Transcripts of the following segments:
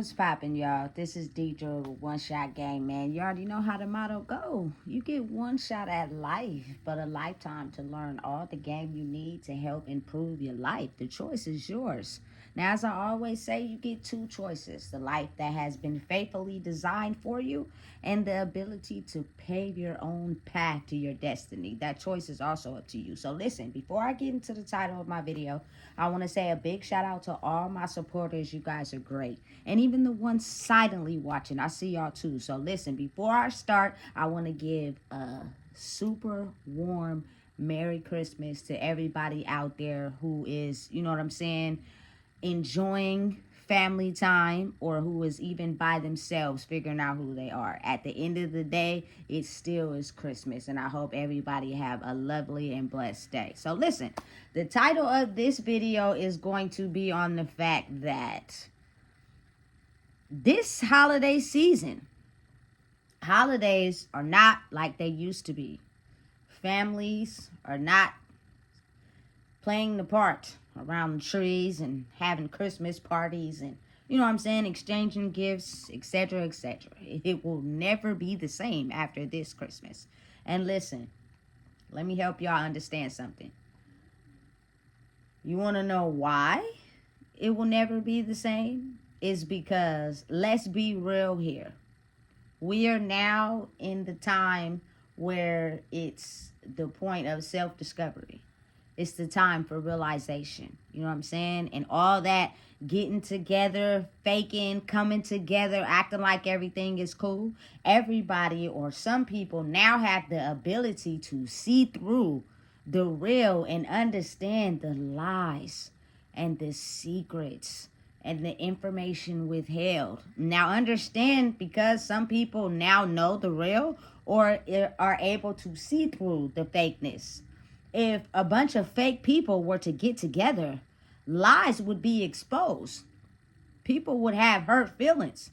What's poppin', y'all? This is Deidre with One Shot Game, man. You already know how the motto go. You get one shot at life, but a lifetime to learn all the game you need to help improve your life. The choice is yours. Now, as I always say, you get two choices: the life that has been faithfully designed for you, and the ability to pave your own path to your destiny. That choice is also up to you. So, listen, before I get into the title of my video, I want to say a big shout out to all my supporters. You guys are great. And even the ones silently watching, I see y'all too. So listen, before I start, I want to give a super warm Merry Christmas to everybody out there who is, you know what I'm saying, enjoying family time, or who is even by themselves figuring out who they are. At the end of the day, it still is Christmas, and I hope everybody have a lovely and blessed day. So listen, the title of this video is going to be on the fact that this holiday season, holidays are not like they used to be. Families are not playing the part around the trees and having Christmas parties and, you know what I'm saying, exchanging gifts, etc., etc. It will never be the same after this Christmas. And listen, let me help y'all understand something. You want to know why it will never be the same? Is because, let's be real here, we are now in the time where it's the point of self-discovery. It's the time for realization. You know what I'm saying? And all that getting together, faking, coming together, acting like everything is cool. Everybody, or some people, now have the ability to see through the real and understand the lies and the secrets and the information withheld. Now understand, because some people now know the real or are able to see through the fakeness. If a bunch of fake people were to get together, lies would be exposed. People would have hurt feelings.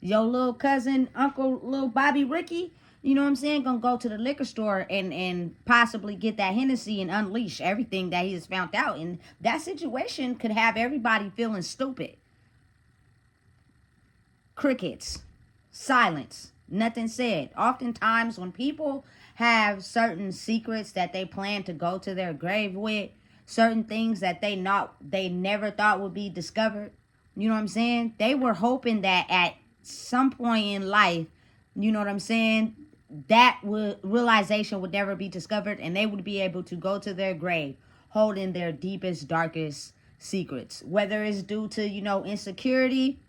Your little cousin, Uncle Little Bobby Ricky, you know what I'm saying, gonna go to the liquor store and possibly get that Hennessy and unleash everything that he has found out. And that situation could have everybody feeling stupid. Crickets, silence, nothing said. Oftentimes when people have certain secrets that they plan to go to their grave with, certain things that they never thought would be discovered, you know what I'm saying, they were hoping that at some point in life, you know what I'm saying, that realization would never be discovered, and they would be able to go to their grave holding their deepest, darkest secrets, whether it's due to, you know, insecurity,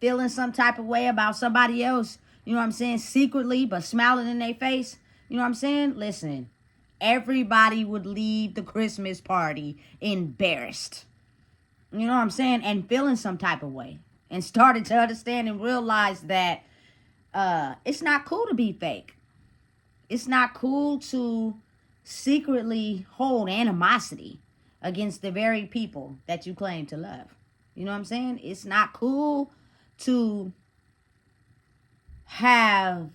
feeling some type of way about somebody else, you know what I'm saying, secretly, but smiling in their face, you know what I'm saying. Listen, everybody would leave the Christmas party embarrassed, you know what I'm saying, and feeling some type of way, and started to understand and realize that it's not cool to be fake. It's not cool to secretly hold animosity against the very people that you claim to love. You know what I'm saying? It's not cool to have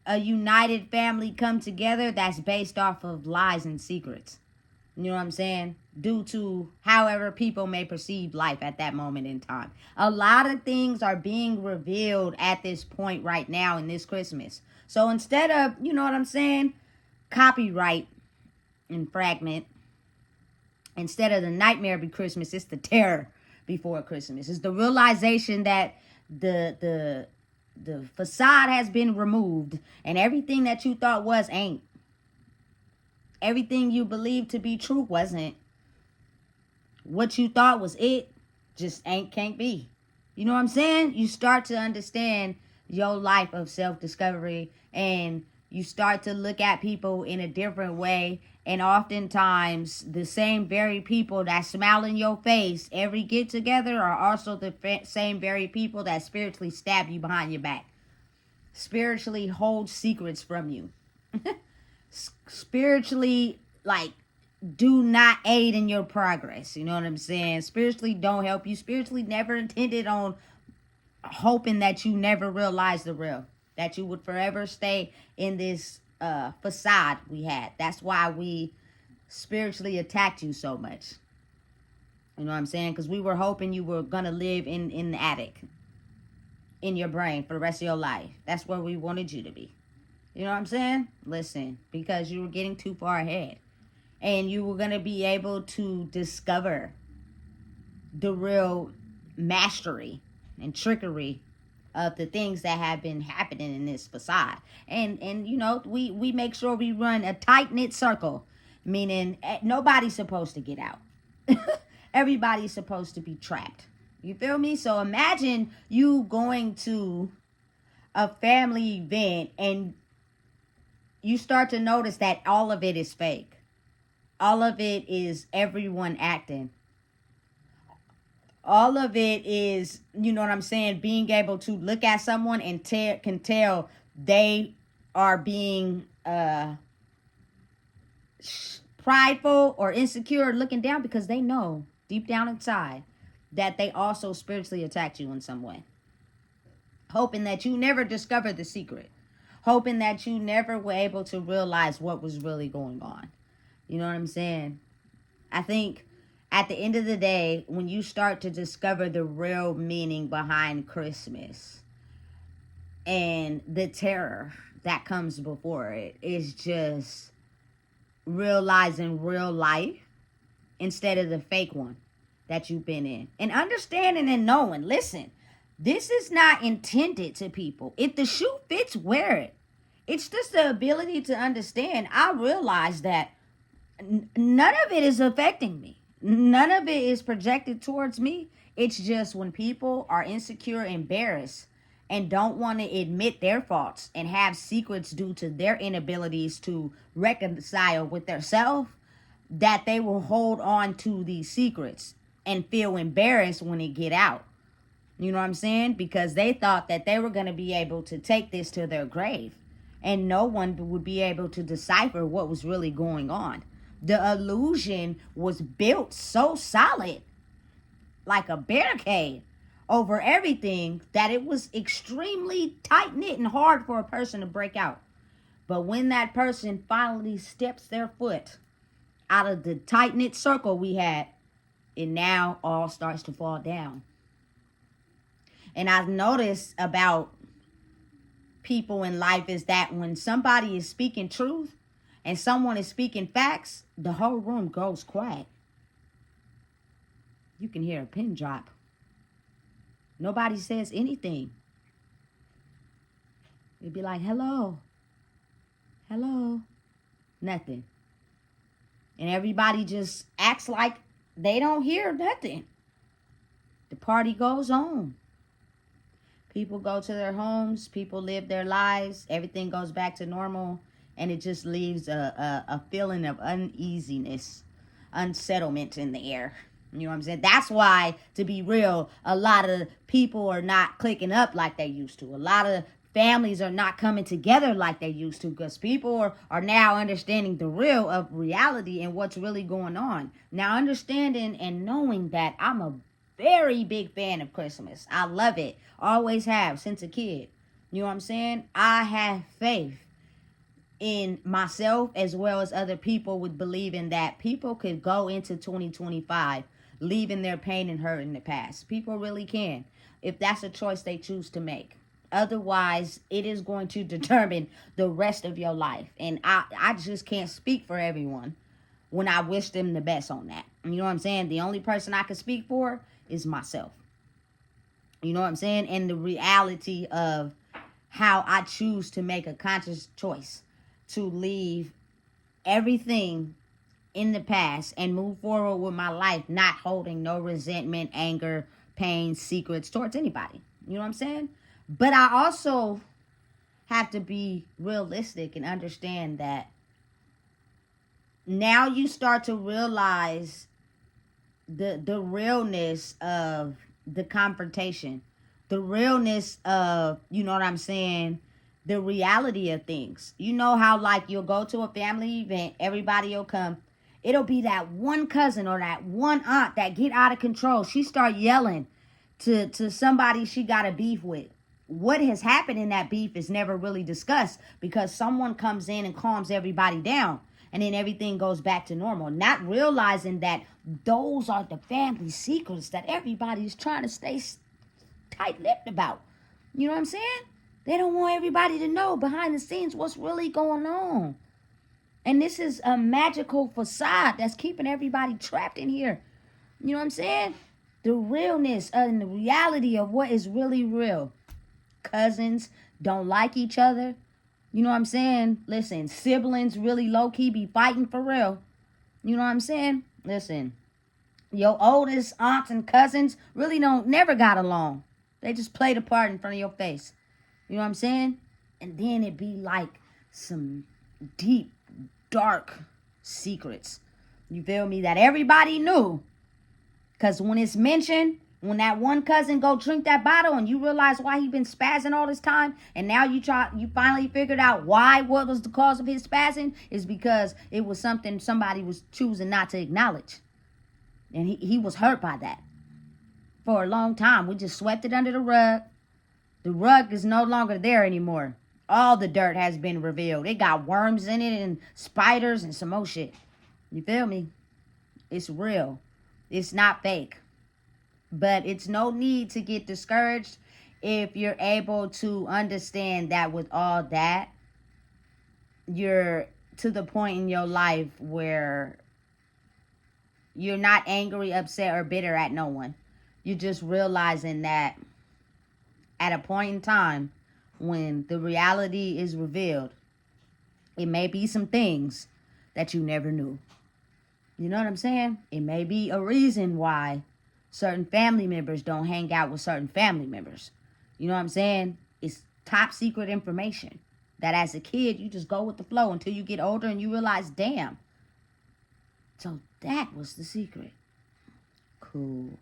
a united family come together that's based off of lies and secrets. You know what I'm saying? Due to however people may perceive life at that moment in time. A lot of things are being revealed at this point right now in this Christmas. So instead of, you know what I'm saying, copyright and fragment, instead of the nightmare be Christmas, it's the terror before Christmas. It's the realization that the facade has been removed, and everything that you thought was ain't. Everything you believed to be true wasn't. What you thought was it just can't be. You know what I'm saying? You start to understand your life of self-discovery, and you start to look at people in a different way. And oftentimes the same very people that smile in your face every get together are also the same very people that spiritually stab you behind your back, spiritually hold secrets from you, spiritually, like, do not aid in your progress. You know what I'm saying? Spiritually don't help you. Spiritually never intended on hoping that you never realize the real, that you would forever stay in this facade we had. That's why we spiritually attacked you so much. You know what I'm saying? Because we were hoping you were going to live in the attic, in your brain for the rest of your life. That's where we wanted you to be. You know what I'm saying? Listen, because you were getting too far ahead. And you were going to be able to discover the real mastery and trickery of the things that have been happening in this facade. And you know, we make sure we run a tight-knit circle, meaning nobody's supposed to get out. Everybody's supposed to be trapped. You feel me? So imagine you going to a family event and you start to notice that all of it is fake. All of it is everyone acting. All of it is, you know what I'm saying, being able to look at someone and can tell they are being prideful or insecure, looking down, because they know deep down inside that they also spiritually attacked you in some way. Hoping that you never discover the secret. Hoping that you never were able to realize what was really going on. You know what I'm saying? I think at the end of the day, when you start to discover the real meaning behind Christmas and the terror that comes before it, is just realizing real life instead of the fake one that you've been in. And understanding and knowing, listen, this is not intended to people. If the shoe fits, wear it. It's just the ability to understand. I realize that none of it is affecting me. None of it is projected towards me. It's just when people are insecure, embarrassed, and don't want to admit their faults and have secrets due to their inabilities to reconcile with themselves, that they will hold on to these secrets and feel embarrassed when it get out. You know what I'm saying? Because they thought that they were going to be able to take this to their grave, and no one would be able to decipher what was really going on. The illusion was built so solid, like a barricade over everything, that it was extremely tight-knit and hard for a person to break out. But when that person finally steps their foot out of the tight-knit circle we had, it now all starts to fall down. And I've noticed about people in life is that when somebody is speaking truth and someone is speaking facts, the whole room goes quiet. You can hear a pin drop. Nobody says anything. It'd be like, hello. Hello. Nothing. And everybody just acts like they don't hear nothing. The party goes on. People go to their homes. People live their lives. Everything goes back to normal. And it just leaves a feeling of uneasiness, unsettlement in the air. You know what I'm saying? That's why, to be real, a lot of people are not clicking up like they used to. A lot of families are not coming together like they used to, because people are now understanding the real of reality and what's really going on. Now, understanding and knowing that I'm a very big fan of Christmas. I love it. Always have since a kid. You know what I'm saying? I have faith in myself as well as other people with believing that people could go into 2025 leaving their pain and hurt in the past. People really can, if that's a choice they choose to make. Otherwise, it is going to determine the rest of your life. And I just can't speak for everyone when I wish them the best on that. You know what I'm saying? The only person I can speak for is myself. You know what I'm saying? And the reality of how I choose to make a conscious choice to leave everything in the past and move forward with my life, not holding no resentment, anger, pain, secrets towards anybody. You know what I'm saying? But I also have to be realistic and understand that now you start to realize the realness of the confrontation, the realness of, you know what I'm saying, the reality of things. You know how, like, you'll go to a family event, everybody will come. It'll be that one cousin or that one aunt that get out of control. She start yelling to somebody she got a beef with. What has happened in that beef is never really discussed, because someone comes in and calms everybody down. and then everything goes back to normal. Not realizing that those are the family secrets that everybody's trying to stay tight-lipped about. You know what I'm saying? They don't want everybody to know behind the scenes what's really going on. And this is a magical facade that's keeping everybody trapped in here. You know what I'm saying? The realness and the reality of what is really real. Cousins don't like each other. You know what I'm saying? Listen, siblings really low-key be fighting for real. You know what I'm saying? Listen, your oldest aunts and cousins really never got along. They just played a part in front of your face. You know what I'm saying? And then it be like some deep, dark secrets. You feel me? That everybody knew. Because when it's mentioned, when that one cousin go drink that bottle and you realize why he been spazzing all this time, and now you finally figured out what was the cause of his spazzing, is because it was something somebody was choosing not to acknowledge. And he was hurt by that. For a long time, we just swept it under the rug. The rug is no longer there anymore. All the dirt has been revealed. It got worms in it and spiders and some more shit. You feel me? It's real. It's not fake. But it's no need to get discouraged if you're able to understand that with all that, you're to the point in your life where you're not angry, upset, or bitter at no one. You're just realizing that at a point in time when the reality is revealed, it may be some things that you never knew. You know what I'm saying? It may be a reason why certain family members don't hang out with certain family members. You know what I'm saying? It's top secret information that as a kid, you just go with the flow until you get older and you realize, damn. So that was the secret. Cool.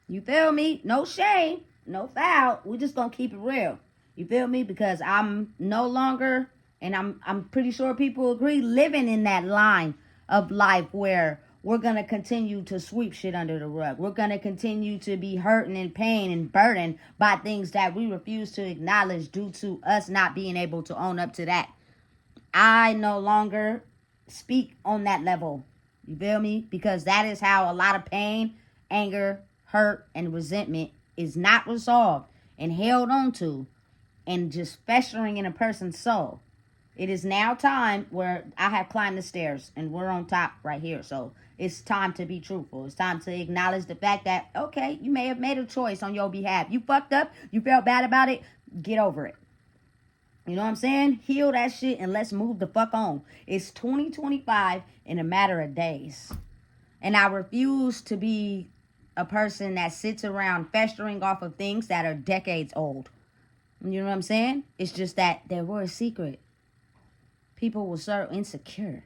You feel me? No shame, no foul. We're just going to keep it real. You feel me? Because I'm no longer, and I'm pretty sure people agree, living in that line of life where we're going to continue to sweep shit under the rug. We're going to continue to be hurt and in pain and burdened by things that we refuse to acknowledge due to us not being able to own up to that. I no longer speak on that level. You feel me? Because that is how a lot of pain, anger, hurt, and resentment is not resolved and held on to and just festering in a person's soul. It is now time where I have climbed the stairs and we're on top right here. So it's time to be truthful. It's time to acknowledge the fact that, okay, you may have made a choice on your behalf. You fucked up. You felt bad about it. Get over it. You know what I'm saying? Heal that shit and let's move the fuck on. It's 2025 in a matter of days. And I refuse to be a person that sits around festering off of things that are decades old. You know what I'm saying? It's just that they were a secret. People were so insecure.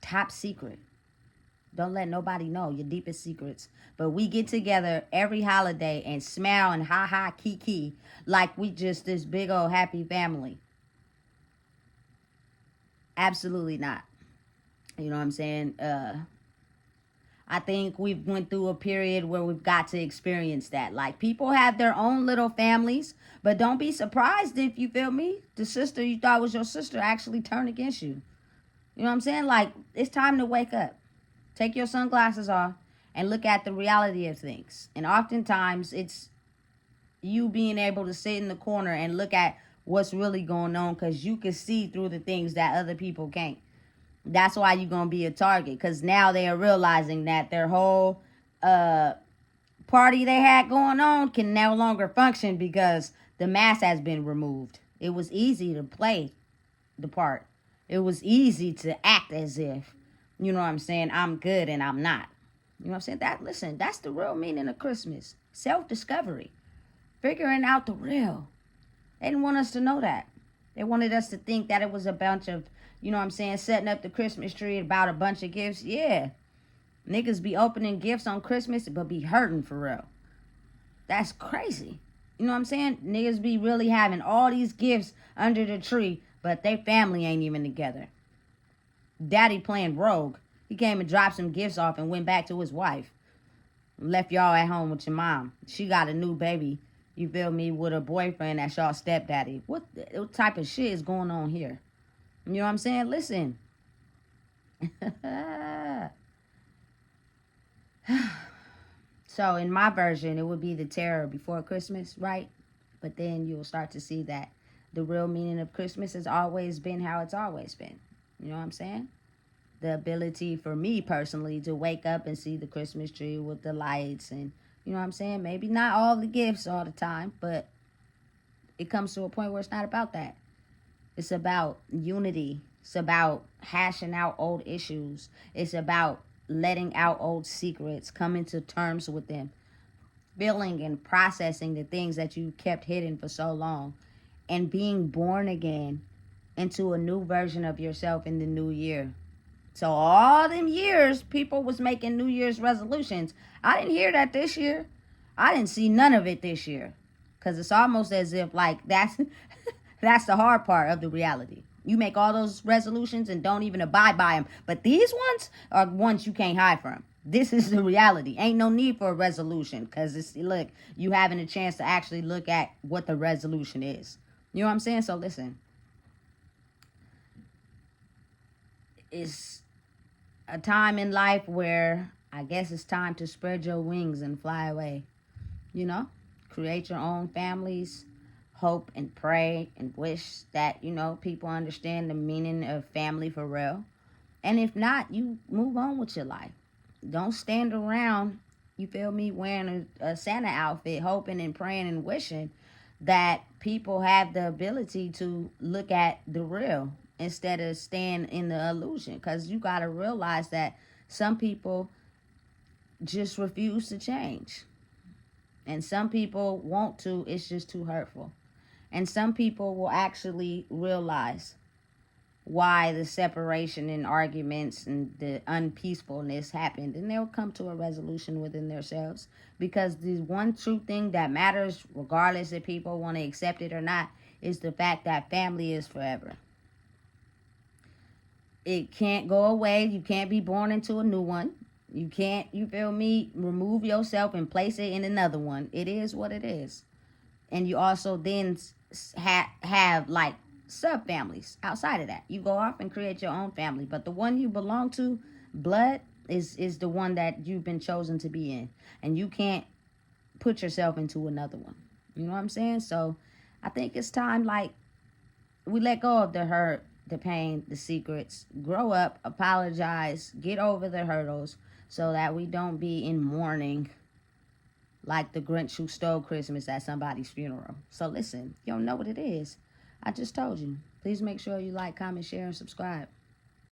Top secret. Don't let nobody know your deepest secrets. But we get together every holiday and smile and ha-ha kiki like we just this big old happy family. Absolutely not. You know what I'm saying? I think we've went through a period where we've got to experience that. Like, people have their own little families, but don't be surprised if, you feel me, the sister you thought was your sister actually turned against you. You know what I'm saying? Like, it's time to wake up. Take your sunglasses off and look at the reality of things. And oftentimes, it's you being able to sit in the corner and look at what's really going on because you can see through the things that other people can't. That's why you're going to be a target, because now they are realizing that their whole party they had going on can no longer function because the mask has been removed. It was easy to play the part. It was easy to act as if, you know what I'm saying, I'm good and I'm not. You know what I'm saying? Listen, that's the real meaning of Christmas. Self-discovery. Figuring out the real. They didn't want us to know that. They wanted us to think that it was a bunch of, you know what I'm saying, setting up the Christmas tree about a bunch of gifts. Yeah. Niggas be opening gifts on Christmas but be hurting for real. That's crazy. You know what I'm saying? Niggas be really having all these gifts under the tree, but their family ain't even together. Daddy playing rogue. He came and dropped some gifts off and went back to his wife. Left y'all at home with your mom. She got a new baby, you feel me, with a boyfriend that's y'all stepdaddy. What type of shit is going on here? You know what I'm saying? Listen, So in my version, it would be the terror before Christmas, right? But then you'll start to see that the real meaning of Christmas has always been how it's always been. You know what I'm saying? The ability for me personally to wake up and see the Christmas tree with the lights and, you know what I'm saying? Maybe not all the gifts all the time, but it comes to a point where it's not about that. It's about unity. It's about hashing out old issues. It's about letting out old secrets, coming to terms with them, feeling and processing the things that you kept hidden for so long, and being born again into a new version of yourself in the new year. So all them years people was making New Year's resolutions. I didn't hear that this year. I didn't see none of it this year. Cause it's almost as if like that's that's the hard part of the reality. You make all those resolutions and don't even abide by them. But these ones are ones you can't hide from. This is the reality. Ain't no need for a resolution because it's, look, you having a chance to actually look at what the resolution is. You know what I'm saying? So listen, it's a time in life where I guess it's time to spread your wings and fly away. You know, create your own families, hope and pray and wish that, you know, people understand the meaning of family for real. And if not, you move on with your life. Don't stand around, you feel me, wearing a Santa outfit, hoping and praying and wishing that people have the ability to look at the real instead of staying in the illusion. Because you got to realize that some people just refuse to change. And some people want to, it's just too hurtful. And some people will actually realize why the separation and arguments and the unpeacefulness happened, and they'll come to a resolution within themselves, because the one true thing that matters, regardless if people want to accept it or not, is the fact that family is forever. It can't go away. You can't be born into a new one. You can't, you feel me, remove yourself and place it in another one. It is what it is. And you also then have like sub families outside of that. You go off and create your own family, but the one you belong to, blood, is the one that you've been chosen to be in, and you can't put yourself into another one. You know what I'm saying? So I think it's time, like, we let go of the hurt, the pain, the secrets, grow up, apologize, get over the hurdles, so that we don't be in mourning like the Grinch who stole Christmas at somebody's funeral. So listen, you don't know what it is. I just told you. Please make sure you like, comment, share, and subscribe.